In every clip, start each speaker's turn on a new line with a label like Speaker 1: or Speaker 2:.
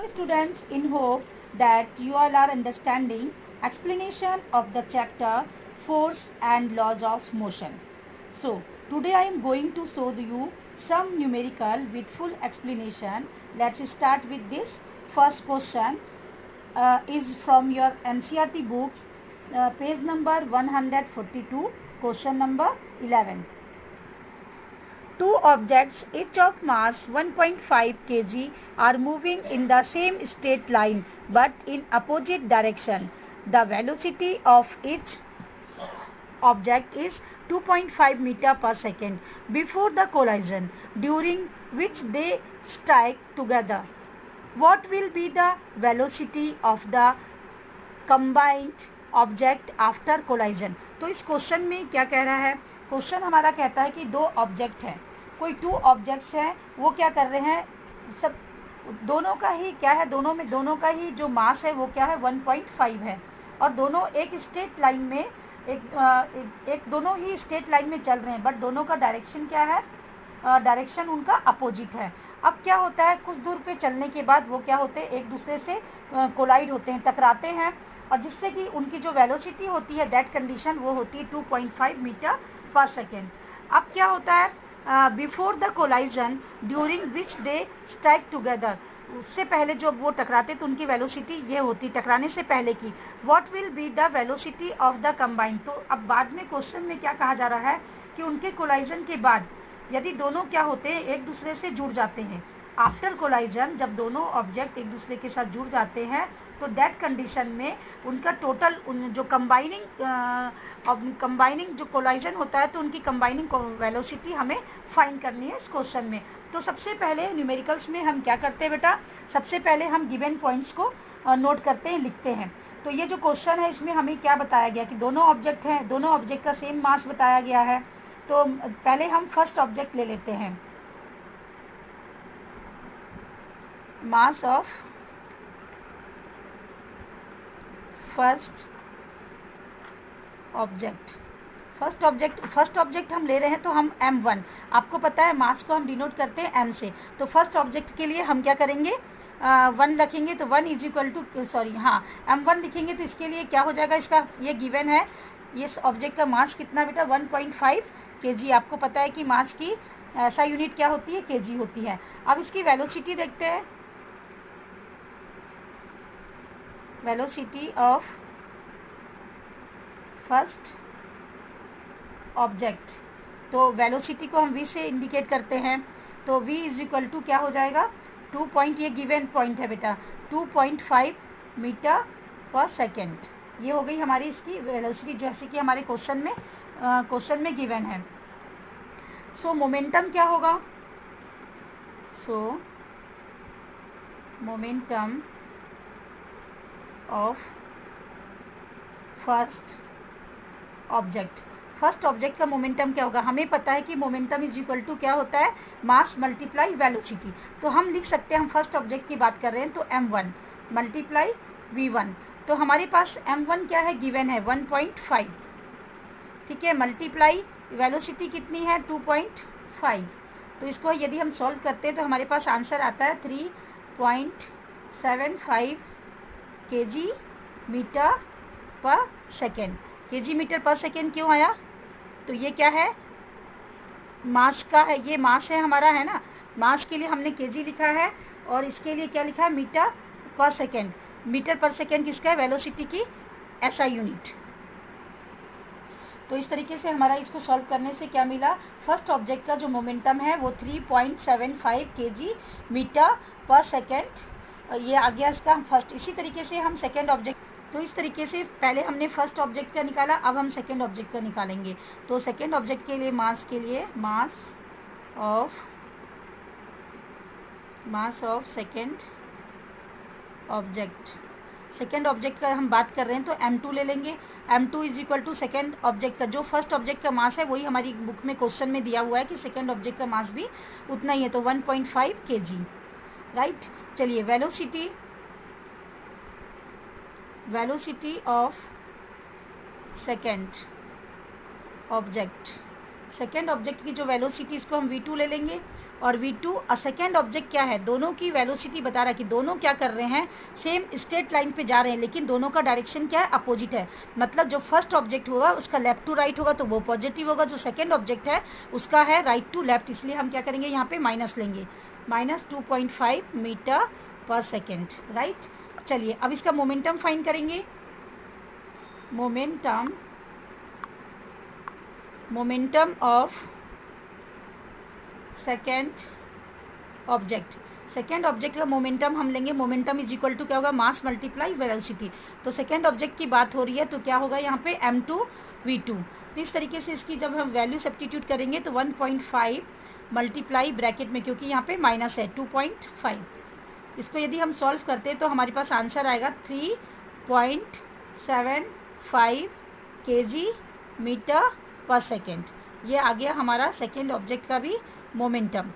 Speaker 1: Hello students, in hope that you all are understanding explanation of the chapter Force and Laws of Motion. So today I am going to show you some numerical with full explanation. Let's start with this. First question is from your NCERT books, page number 142, question number 11. Two objects, each of mass 1.5 kg, are moving in the same straight line but in opposite direction. The velocity of each object is 2.5 meter per second before the collision, during which they strike together. What will be the velocity of the combined object after collision? तो इस question में क्या कह रहा है? Question हमारा कहता है कि दो ऑब्जेक्ट हैं, कोई टू ऑब्जेक्ट्स हैं, वो क्या कर रहे हैं, सब दोनों का ही क्या है, दोनों का ही जो मास है वो क्या है 1.5 है, और दोनों एक स्ट्रेट लाइन में एक दोनों ही स्ट्रेट लाइन में चल रहे हैं, बट दोनों का डायरेक्शन क्या है, डायरेक्शन उनका अपोजिट है. अब क्या होता है, कुछ दूर पे चलने के बाद वो क्या होते हैं, एक दूसरे से कोलाइड होते हैं, टकराते हैं, और जिससे कि उनकी जो वेलोसिटी होती है दैट कंडीशन वो होती है 2.5 मीटर पर सेकेंड. अब क्या होता है, before the collision during which they strike together, उससे पहले जो वो टकराते तो उनकी वेलोसिटी ये होती, टकराने से पहले की. What will be the velocity of the combined? तो अब बाद में क्वेश्चन में क्या कहा जा रहा है कि उनके कोलाइजन के बाद यदि दोनों क्या होते हैं, एक दूसरे से जुड़ जाते हैं, आफ्टर कोलाइजन जब दोनों ऑब्जेक्ट एक दूसरे के साथ जुड़ जाते हैं तो दैट कंडीशन में उनका टोटल जो कंबाइनिंग जो कोलाइजन होता है तो उनकी कंबाइनिंग वेलोसिटी हमें फाइंड करनी है इस क्वेश्चन में. तो सबसे पहले न्यूमेरिकल्स में हम क्या करते हैं बेटा, सबसे पहले हम गिवन पॉइंट्स को नोट करते हैं, लिखते हैं. तो ये जो क्वेश्चन है इसमें हमें क्या बताया गया कि दोनों ऑब्जेक्ट हैं, दोनों ऑब्जेक्ट का सेम मास बताया गया है. तो पहले हम फर्स्ट ऑब्जेक्ट ले लेते हैं, मास ऑफ फर्स्ट ऑब्जेक्ट हम ले रहे हैं तो हम m1, आपको पता है मास को हम डिनोट करते हैं m से. तो फर्स्ट ऑब्जेक्ट के लिए हम क्या करेंगे, 1 लिखेंगे, तो 1 इज इक्वल टू m1 लिखेंगे. तो इसके लिए क्या हो जाएगा, इसका ये गिवन है, इस ऑब्जेक्ट का मास कितना बेटा 1.5 kg. आपको पता है कि मास की ऐसा यूनिट क्या होती है, kg होती है. अब इसकी वेलोसिटी देखते हैं, वेलोसिटी ऑफ फर्स्ट ऑब्जेक्ट. तो वेलोसिटी को हम v से इंडिकेट करते हैं, तो v इज इक्वल टू क्या हो जाएगा 2 पॉइंट, ये गिवन पॉइंट है बेटा 2.5 मीटर पर सेकेंड. ये हो गई हमारी इसकी वेलोसिटी जैसे कि हमारे क्वेश्चन में गिवन है. सो मोमेंटम क्या होगा, सो मोमेंटम ऑफ फर्स्ट ऑब्जेक्ट का मोमेंटम क्या होगा, हमें पता है कि मोमेंटम इज इक्वल टू क्या होता है, मास मल्टीप्लाई वेलोसिटी. तो हम लिख सकते हैं, हम फर्स्ट ऑब्जेक्ट की बात कर रहे हैं तो m1 मल्टीप्लाई v1. तो हमारे पास m1 क्या है, गिवन है 1.5, ठीक है, मल्टीप्लाई वेलोसिटी कितनी है 2.5. तो इसको यदि हम सॉल्व करते हैं तो हमारे पास आंसर आता है 3.75 kg metre per second. kg metre per second क्यों आया, तो ये क्या है, मास का है, ये मास है हमारा, है ना. मास के लिए हमने kg लिखा है और इसके लिए क्या लिखा है, metre per second. Metre per second किसका है, वेलोसिटी की SI यूनिट. तो इस तरीके से हमारा इसको सॉल्व करने से क्या मिला, फर्स्ट ऑब्जेक्ट का जो मोमेंटम है वो 3.75 kg मीटर पर सेकेंड. ये आ गया इसका फर्स्ट. इसी तरीके से हम सेकेंड ऑब्जेक्ट, तो इस तरीके से पहले हमने फर्स्ट ऑब्जेक्ट का निकाला, अब हम सेकेंड ऑब्जेक्ट का निकालेंगे. तो सेकेंड ऑब्जेक्ट के लिए मास ऑफ सेकेंड ऑब्जेक्ट का हम बात कर रहे हैं तो m2 ले लेंगे. m2 is equal to second object का जो फर्स्ट ऑब्जेक्ट का मास है वही हमारी बुक में क्वेश्चन में दिया हुआ है कि सेकेंड ऑब्जेक्ट का मास भी उतना ही है, तो 1.5 kg, राइट. चलिए वेलोसिटी ऑफ सेकेंड ऑब्जेक्ट की जो वेलोसिटी, इसको हम v2 ले लेंगे और v2 सेकेंड ऑब्जेक्ट क्या है, दोनों की वेलोसिटी बता रहा है कि दोनों क्या कर रहे हैं, सेम स्ट्रेट लाइन पे जा रहे हैं, लेकिन दोनों का डायरेक्शन क्या है, अपोजिट है। मतलब जो फर्स्ट ऑब्जेक्ट होगा उसका लेफ्ट टू राइट होगा तो वो पॉजिटिव होगा, जो सेकेंड ऑब्जेक्ट है उसका है राइट टू लेफ्ट, इसलिए हम क्या करेंगे यहाँ पे माइनस लेंगे, -2.5 मीटर पर सेकेंड, राइट। चलिए अब इसका मोमेंटम फाइंड करेंगे। मोमेंटम ऑफ सेकेंड ऑब्जेक्ट का मोमेंटम हम लेंगे, मोमेंटम इज इक्वल टू क्या होगा, मास मल्टीप्लाई वेलोसिटी। तो सेकेंड ऑब्जेक्ट की बात हो रही है तो क्या होगा यहाँ पे m2v2। तो इस तरीके से इसकी जब हम वैल्यू सब्स्टिट्यूट करेंगे तो 1.5 मल्टीप्लाई ब्रैकेट में, क्योंकि यहाँ पे माइनस है, 2.5। इसको यदि हम सॉल्व करते हैं तो हमारे पास आंसर आएगा 3.75 kg मीटर पर सेकेंड। ये आ गया हमारा सेकेंड ऑब्जेक्ट का भी मोमेंटम।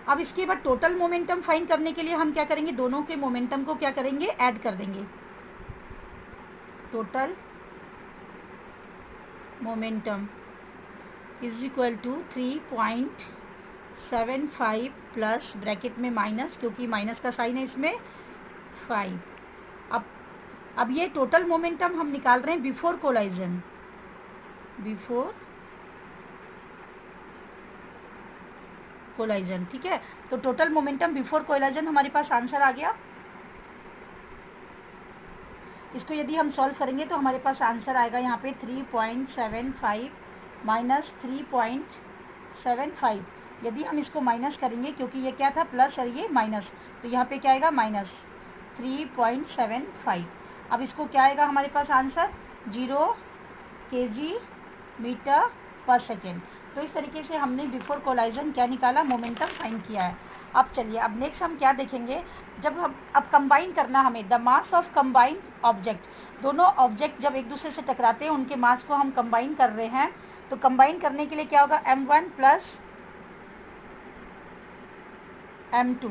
Speaker 1: अब इसके बाद टोटल मोमेंटम फाइंड करने के लिए हम क्या करेंगे, दोनों के मोमेंटम को क्या करेंगे, ऐड कर देंगे। Total momentum is equal to 3.75 plus bracket में माइनस, क्योंकि माइनस का साइन है इसमें, 5। अब ये टोटल मोमेंटम हम निकाल रहे हैं बिफोर कोलाइजन, ठीक है। तो टोटल मोमेंटम बिफोर कोलाइजन हमारे पास आंसर आ गया। इसको यदि हम सॉल्व करेंगे तो हमारे पास आंसर आएगा यहाँ पे 3.75 माइनस 3.75। यदि हम इसको माइनस करेंगे, क्योंकि ये क्या था, प्लस और ये माइनस, तो यहाँ पे क्या आएगा, -3.75। अब इसको क्या आएगा हमारे पास answer, 0 kg metre per second. तो इस तरीके से हमने बिफोर कोलाइजन क्या निकाला, मोमेंटम फाइंड किया है। अब चलिए अब नेक्स्ट हम क्या देखेंगे, जब हम अब कंबाइन करना हमें, the mass of combined object. दोनों ऑब्जेक्ट जब एक दूसरे से टकराते हैं उनके मास को हम कंबाइन कर रहे हैं, तो कंबाइन करने के लिए क्या होगा, m1 प्लस m2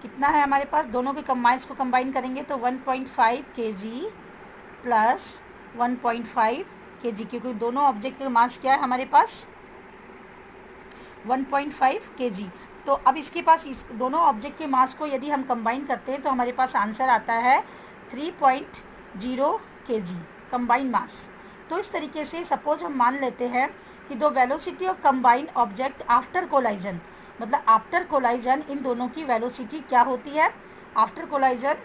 Speaker 1: कितना है हमारे पास, दोनों के मास को कंबाइन करेंगे तो 1.5 kg प्लस 1.5 kg, क्योंकि दोनों ऑब्जेक्ट का मास क्या है हमारे पास, 1.5 kg। तो अब इसके पास इस दोनों ऑब्जेक्ट के मास को यदि हम कंबाइन करते हैं तो हमारे पास आंसर आता है 3.0 kg कंबाइन मास। तो इस तरीके से सपोज हम मान लेते हैं कि the velocity of combined object after collision, मतलब आफ्टर कोलाइजन इन दोनों की वेलोसिटी क्या होती है, after collision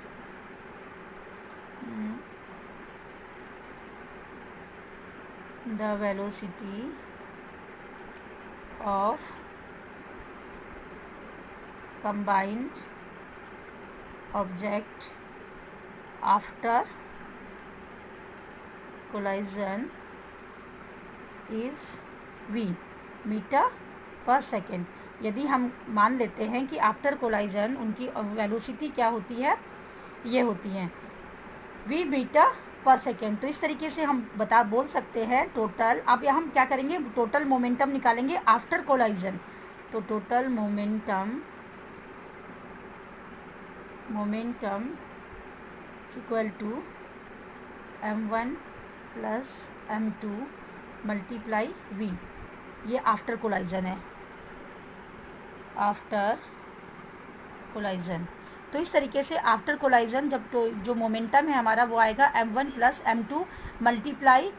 Speaker 1: the velocity of combined object after collision is v metre per second. यदि हम मान लेते हैं कि आफ्टर कोलाइजन उनकी वेलोसिटी क्या होती है, ये होती है v मीटर पर सेकेंड। तो इस तरीके से हम बोल सकते हैं टोटल। अब हम क्या करेंगे, टोटल मोमेंटम निकालेंगे आफ्टर कोलाइजन। तो total momentum equal to m1 plus m2 multiply v, ये आफ्टर कोलाइजन है, आफ्टर कोलाइजन। तो इस तरीके से आफ्टर कोलाइजन जब तो जो मोमेंटम है हमारा वो आएगा m1 plus m2 multiply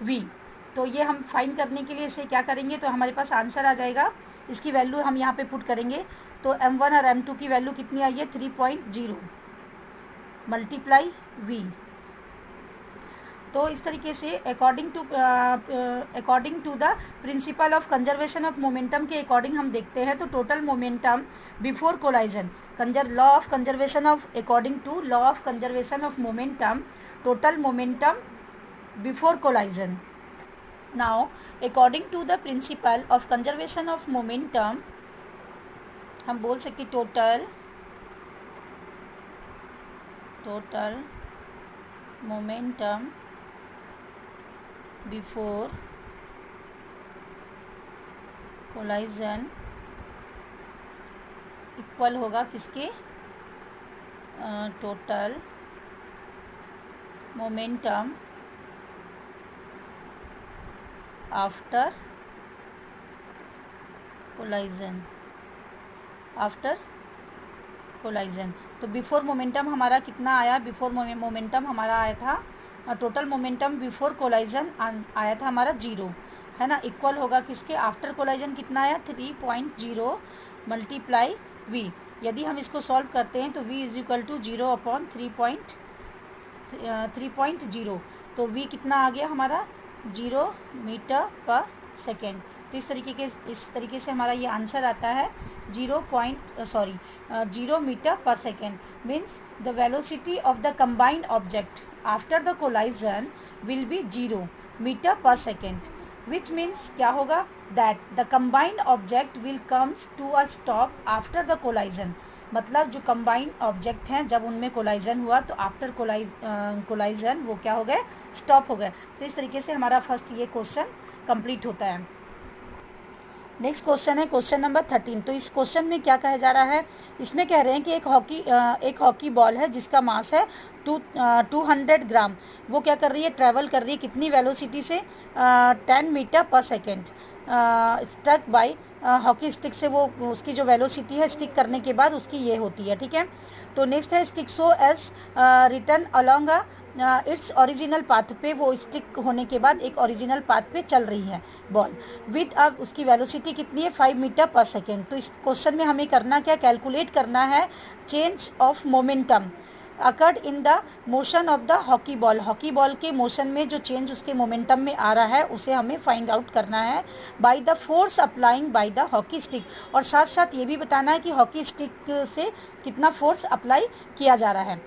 Speaker 1: v। तो ये हम फाइंड करने के लिए इसे क्या करेंगे, तो हमारे पास आंसर आ जाएगा, इसकी वैल्यू हम यहाँ पे पुट करेंगे। तो m1 और m2 की वैल्यू कितनी आई है, 3.0 मल्टीप्लाई v। तो इस तरीके से according to the principle of conservation of momentum के अकॉर्डिंग हम देखते हैं तो total momentum before collision, law of conservation of, according to law of conservation of momentum, total momentum before collision. Now according to the principle of conservation of momentum हम बोल सकते total momentum before collision equal होगा किसके, total momentum after collision, after collision. तो before momentum हमारा कितना आया, before momentum हमारा आया था, टोटल मोमेंटम बिफोर कोलाइजन आया था हमारा 0, है ना। इक्वल होगा किसके, आफ्टर कोलाइजन कितना आया 3.0 मल्टीप्लाई v। यदि हम इसको सॉल्व करते हैं तो v is equal to 0 upon 3.0, तो v कितना आ गया हमारा 0 मीटर पर सेकेंड। तो इस तरीके से हमारा ये आंसर आता है 0 metre per second. Means the velocity of the combined object after the collision will be 0 metre per second, which means क्या होगा, that the combined object will comes to a stop after the collision. मतलब जो combined object हैं जब उनमें collision हुआ तो after collision वो क्या हो गए, स्टॉप हो गए। तो इस तरीके से हमारा फर्स्ट ये क्वेश्चन कंप्लीट होता है। नेक्स्ट क्वेश्चन है क्वेश्चन नंबर 13। तो इस क्वेश्चन में क्या कहा जा रहा है, इसमें कह रहे हैं कि एक हॉकी बॉल है जिसका मास है 200 ग्राम। वो क्या कर रही है, ट्रैवल कर रही है कितनी वेलोसिटी से, 10 metre per second. Stuck by hockey stick से, वो उसकी जो वेलोसिटी है स्टिक करने के बाद उसकी ये होती है, ठीक है। तो नेक्स्ट है stick so as return along its original path पे, वो स्टिक होने के बाद एक ओरिजिनल पाथ पे चल रही है बॉल विद, अब उसकी वेलोसिटी कितनी है 5 मीटर पर सेकेंड। तो इस क्वेश्चन में हमें करना क्या, कैलकुलेट करना है change of momentum occurred in the motion of the hockey ball. Hockey ball के मोशन में जो चेंज उसके मोमेंटम में आ रहा है उसे हमें फाइंड आउट करना है by the force applying by the hockey stick, और साथ साथ ये भी बताना है कि हॉकी स्टिक से कितना फोर्स अप्लाई किया जा रहा है।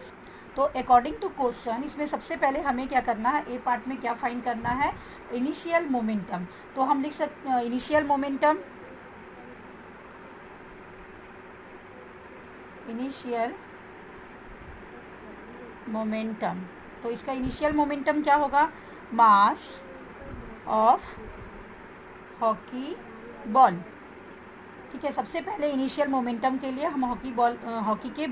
Speaker 1: तो अकॉर्डिंग टू क्वेश्चन इसमें सबसे पहले हमें क्या करना है, ए पार्ट में क्या फाइंड करना है, इनिशियल मोमेंटम। तो हम लिख सकते हैं इनिशियल मोमेंटम। तो इसका इनिशियल मोमेंटम क्या होगा, मास ऑफ हॉकी बॉल, ठीक है। सबसे पहले इनिशियल मोमेंटम के लिए हम हॉकी के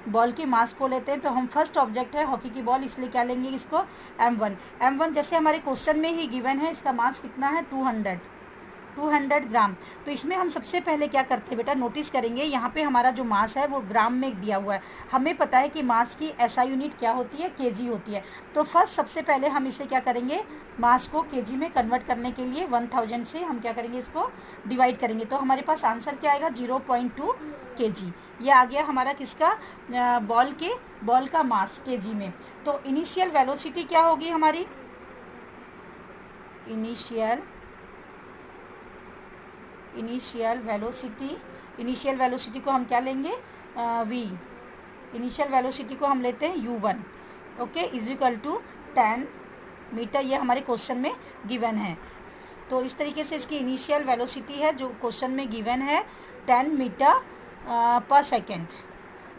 Speaker 1: बॉल की मास को लेते हैं। तो हम फर्स्ट ऑब्जेक्ट है हॉकी की बॉल, इसलिए क्या लेंगे इसको m1 जैसे हमारे क्वेश्चन में ही गिवन है, इसका मास कितना है 200 ग्राम। तो इसमें हम सबसे पहले क्या करते हैं बेटा, नोटिस करेंगे यहाँ पे हमारा जो मास है वो ग्राम में दिया हुआ है। हमें पता है कि मास की SI यूनिट क्या होती है, kg होती है। तो फर्स्ट सबसे पहले हम इसे क्या करेंगे, मास को kg में कन्वर्ट करने के लिए 1000 से हम क्या करेंगे, इसको डिवाइड करेंगे। तो हमारे पास आंसर क्या आएगा 0.2 kg। ये आ गया हमारा किसका, बॉल का मास kg में। तो इनिशियल वेलोसिटी क्या होगी हमारी, इनिशियल वेलोसिटी को हम क्या लेंगे, v। इनिशियल वेलोसिटी को हम लेते हैं u1, okay, is equal to 10 metre. ये हमारे क्वेश्चन में गिवन है। तो इस तरीके से इसकी इनिशियल वेलोसिटी है जो क्वेश्चन में गिवन है 10 मीटर पर सेकेंड,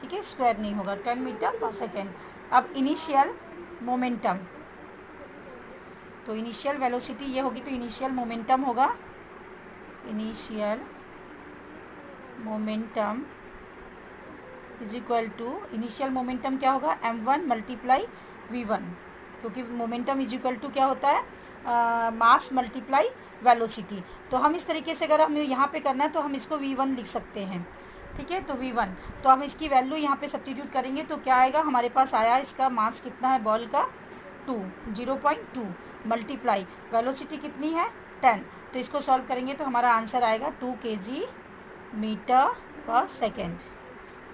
Speaker 1: ठीक है, स्क्वायर नहीं होगा, 10 मीटर पर सेकेंड। अब इनिशियल मोमेंटम, तो इनिशियल वेलोसिटी ये होगी, तो इनिशियल मोमेंटम होगा, initial momentum is equal to, initial momentum क्या होगा m1 मल्टीप्लाई v1, क्योंकि मोमेंटम इज इक्वल टू क्या होता है, मास मल्टीप्लाई वेलोसिटी। तो हम इस तरीके से अगर हमें यहाँ पे करना है तो हम इसको v1 लिख सकते हैं, ठीक है। तो v1, तो हम इसकी वैल्यू यहाँ पे सब्स्टिट्यूट करेंगे तो क्या आएगा, हमारे पास आया इसका मास कितना है बॉल का 0.2 मल्टीप्लाई वेलोसिटी कितनी है 10। तो इसको सॉल्व करेंगे तो हमारा आंसर आएगा 2 kg metre per second,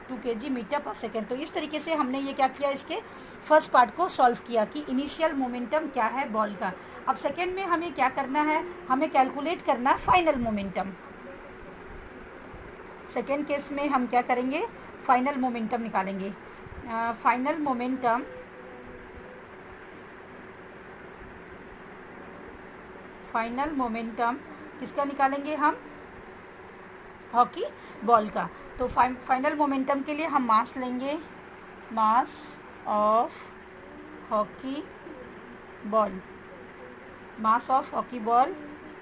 Speaker 1: 2 kg metre per second. तो इस तरीके से हमने ये क्या किया, इसके फर्स्ट पार्ट को सॉल्व किया कि इनिशियल मोमेंटम क्या है बॉल का। अब सेकेंड में हमें क्या करना है, हमें कैलकुलेट करना है फाइनल मोमेंटम। सेकेंड केस में हम क्या करेंगे, फाइनल मोमेंटम निकालेंगे। फाइनल मोमेंटम किसका निकालेंगे हम, हॉकी बॉल का। तो फाइनल मोमेंटम के लिए हम मास लेंगे, mass of hockey ball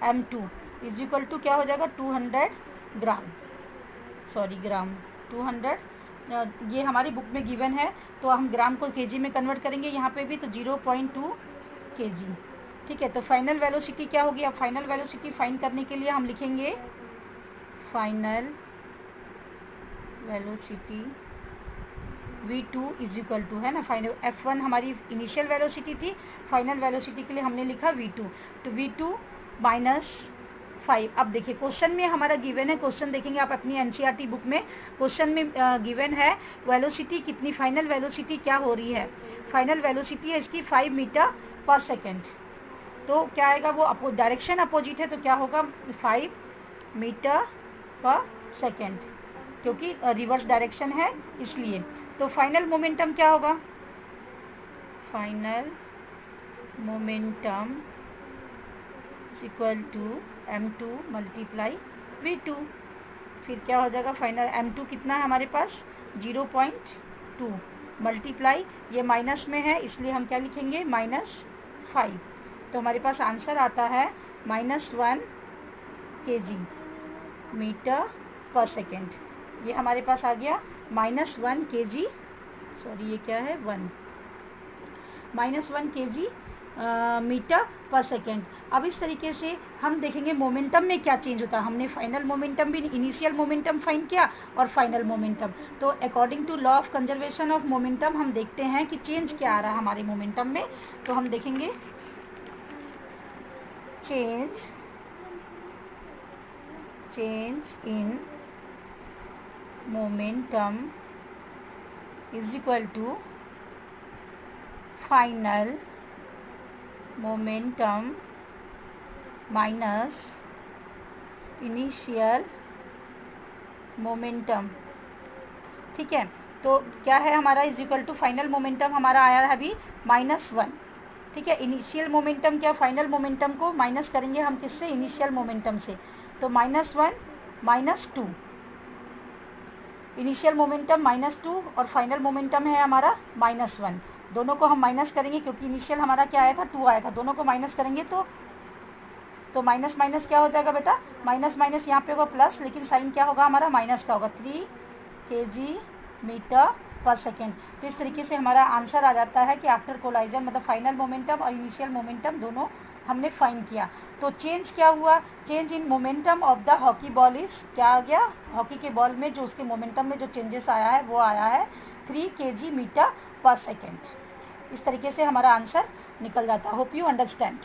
Speaker 1: m2 is equal to क्या हो जाएगा 200 ग्राम, 200, ये हमारी बुक में गिवन है तो हम ग्राम को kg में कन्वर्ट करेंगे यहाँ पे भी, तो 0.2 kg, ठीक है। तो फाइनल वेलोसिटी क्या होगी, अब फाइनल वेलोसिटी फाइंड करने के लिए हम लिखेंगे final velocity v2 is equal to, है ना, फाइनल f1 हमारी इनिशियल वेलोसिटी थी, फाइनल वेलोसिटी के लिए हमने लिखा v2, तो v2 -5। अब देखिए क्वेश्चन में हमारा गिवन है, क्वेश्चन देखेंगे आप अपनी एनसीईआरटी बुक में, क्वेश्चन में गिवन है वेलोसिटी कितनी, फाइनल वेलोसिटी क्या हो रही है, फाइनल वेलोसिटी है इसकी 5 मीटर पर सेकेंड। तो क्या आएगा, वो डायरेक्शन अपोजिट है, तो क्या होगा 5 मीटर पर सेकेंड, क्योंकि रिवर्स डायरेक्शन है इसलिए। तो फाइनल मोमेंटम क्या होगा, final momentum equal to m2 multiply v2। फिर क्या हो जाएगा, फाइनल m2 कितना है हमारे पास 0.2 मल्टीप्लाई, ये माइनस में है इसलिए हम क्या लिखेंगे -5। तो हमारे पास आंसर आता है -1 kg मीटर पर सेकेंड। ये हमारे पास आ गया -1 kg, सॉरी ये क्या है 1, -1 kg मीटर पर सेकेंड। अब इस तरीके से हम देखेंगे मोमेंटम में क्या चेंज होता है। हमने फाइनल मोमेंटम भी, इनिशियल मोमेंटम फाइंड किया और फाइनल मोमेंटम, तो according to law of conservation of momentum हम देखते हैं कि चेंज क्या आ रहा है हमारे मोमेंटम में। तो हम देखेंगे change in momentum is equal to final momentum minus initial momentum. ठीक है, तो क्या है हमारा is equal to final momentum हमारा आया है अभी -1। ठीक है, इनिशियल मोमेंटम क्या, फाइनल मोमेंटम को माइनस करेंगे हम किससे, इनिशियल मोमेंटम से, तो -1 -2, इनिशियल मोमेंटम -2 और फाइनल मोमेंटम है हमारा -1। दोनों को हम माइनस करेंगे क्योंकि इनिशियल हमारा क्या आया था 2 आया था, दोनों को माइनस करेंगे तो माइनस माइनस क्या हो जाएगा बेटा, माइनस माइनस यहाँ पे होगा प्लस, लेकिन साइन क्या होगा हमारा माइनस का होगा, 3 kg मीटर पर सेकेंड। तो इस तरीके से हमारा आंसर आ जाता है कि आफ्टर कोलाइजन मतलब फाइनल मोमेंटम और इनिशियल मोमेंटम दोनों हमने फाइंड किया। तो चेंज क्या हुआ, change in momentum of the hockey ball is, क्या आ गया, हॉकी के बॉल में जो उसके मोमेंटम में जो चेंजेस आया है वो आया है 3 kg मीटर पर सेकेंड। इस तरीके से हमारा आंसर निकल जाता है। Hope you understand.